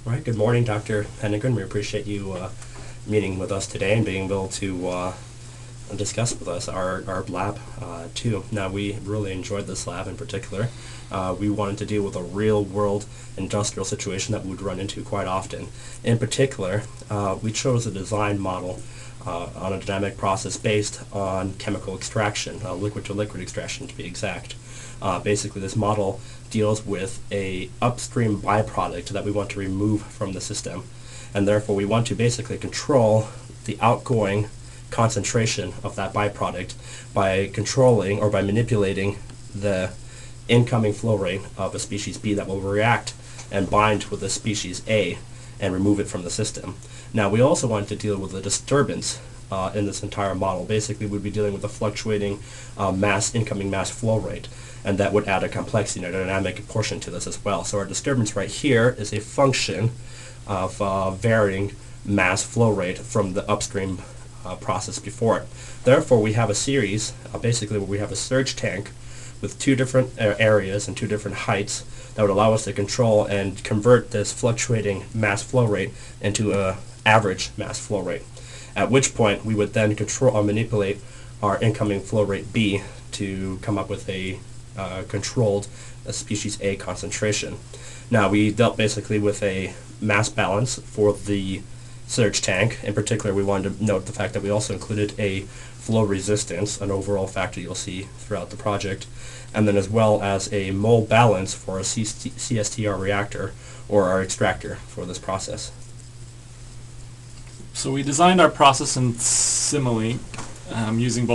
All right, good morning, Dr. Pennigan. We appreciate you meeting with us today and being able to discuss with us our lab too. Now, we really enjoyed this lab in particular. We wanted to deal with a real-world industrial situation that we would run into quite often. In particular, we chose a design model on a dynamic process based on chemical extraction, liquid-to-liquid extraction to be exact. Basically, this model deals with a upstream byproduct that we want to remove from the system, and therefore we want to basically control the outgoing concentration of that byproduct by controlling or by manipulating the incoming flow rate of a species B that will react and bind with the species A and remove it from the system. Now, we also want to deal with the disturbance in this entire model. Basically, we'd be dealing with a fluctuating incoming mass flow rate, and that would add a complexity and a dynamic portion to this as well. So our disturbance right here is a function of varying mass flow rate from the upstream process before it. Therefore, we have a series, basically where we have a surge tank with two different areas and two different heights that would allow us to control and convert this fluctuating mass flow rate into an average mass flow rate, at which point we would then control or manipulate our incoming flow rate B to come up with a controlled species A concentration. Now, we dealt basically with a mass balance for the surge tank. In particular, we wanted to note the fact that we also included a flow resistance, an overall factor you'll see throughout the project, and then as well as a mole balance for a CSTR reactor, or our extractor, for this process. So we designed our process in Simile using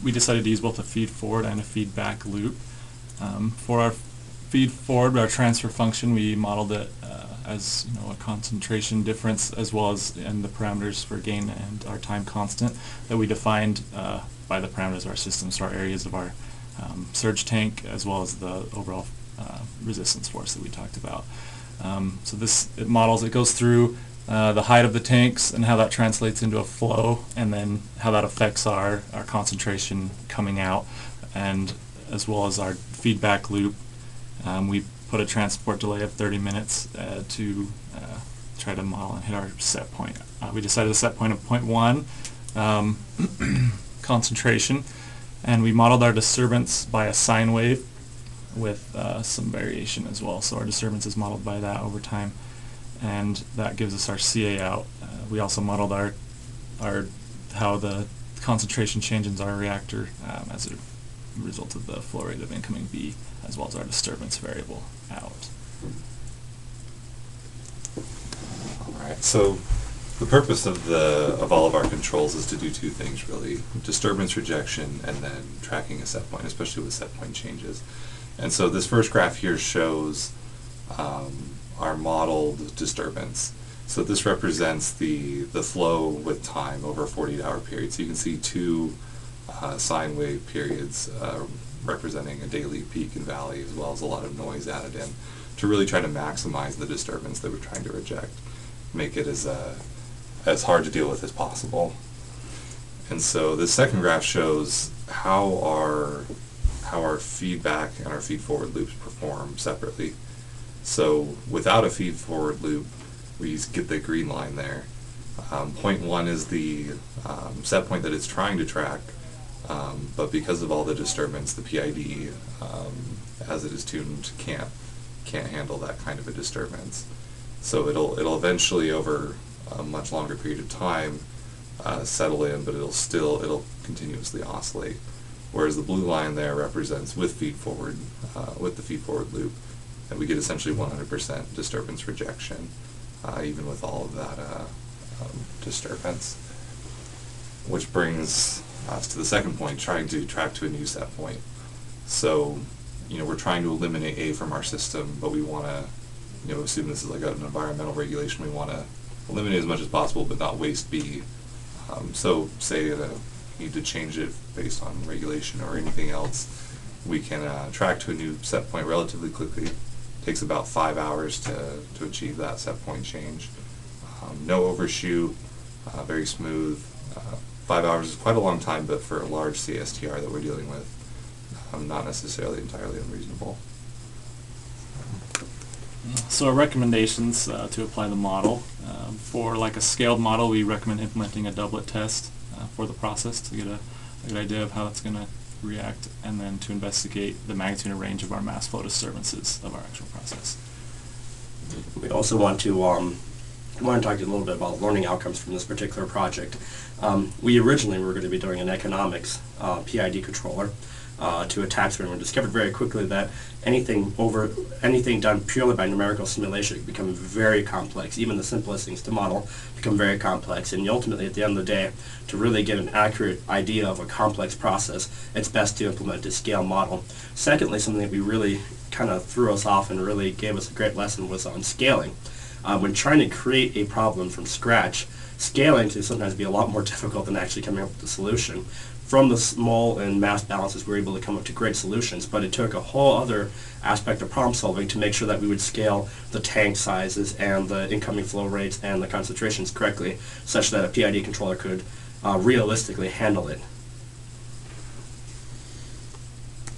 we decided to use both a feed forward and a feedback loop. For our feed forward, our transfer function, we modeled it as a concentration difference, as well as in the parameters for gain and our time constant that we defined by the parameters of our system, so our areas of our surge tank, as well as the overall resistance force that we talked about. So it goes through the height of the tanks and how that translates into a flow, and then how that affects our concentration coming out, and as well as our feedback loop. We put a transport delay of 30 minutes to try to model and hit our set point. We decided a set point of 0.1 concentration, and we modeled our disturbance by a sine wave with some variation as well. So our disturbance is modeled by that over time, and that gives us our CA out. We also modeled how the concentration changes in our reactor as a result of the flow rate of incoming B, as well as our disturbance variable out. Alright, so the purpose of all of our controls is to do two things really: disturbance rejection and then tracking a set point, especially with set point changes. And so this first graph here shows our modeled disturbance. So this represents the flow with time over a 48-hour period. So you can see two sine wave periods representing a daily peak and valley, as well as a lot of noise added in, to really try to maximize the disturbance that we're trying to reject, make it as hard to deal with as possible. And so this second graph shows how our feedback and our feed forward loops perform separately. So without a feed forward loop, we get the green line there. Point 1 is the set point that it's trying to track, but because of all the disturbance, the PID, as it is tuned, can't handle that kind of a disturbance. So it'll eventually, over a much longer period of time, settle in, but it'll continuously oscillate. Whereas the blue line there represents with the feed forward loop, and we get essentially 100% disturbance rejection, even with all of that disturbance. Which brings us to the second point, trying to track to a new set point. So, we're trying to eliminate A from our system, but we want to, assume this is like an environmental regulation, we want to eliminate as much as possible, but not waste B. So, say you need to change it based on regulation or anything else, we can track to a new set point relatively quickly. Takes about 5 hours to achieve that set point change. No overshoot, very smooth. 5 hours is quite a long time, but for a large CSTR that we're dealing with, not necessarily entirely unreasonable. So our recommendations to apply the model. For like a scaled model, we recommend implementing a doublet test for the process to get a good idea of how it's going to react, and then to investigate the magnitude and range of our mass flow disturbances of our actual process. We also want to talk to you a little bit about learning outcomes from this particular project. We originally were going to be doing an economics PID controller to a tax return. We discovered very quickly that anything done purely by numerical simulation can become very complex. Even the simplest things to model become very complex. And ultimately, at the end of the day, to really get an accurate idea of a complex process, it's best to implement a scale model. Secondly, something that we really kind of threw us off and really gave us a great lesson was on scaling. When trying to create a problem from scratch, scaling can sometimes be a lot more difficult than actually coming up with the solution. From the small and mass balances, we were able to come up to great solutions, but it took a whole other aspect of problem solving to make sure that we would scale the tank sizes and the incoming flow rates and the concentrations correctly, such that a PID controller could realistically handle it.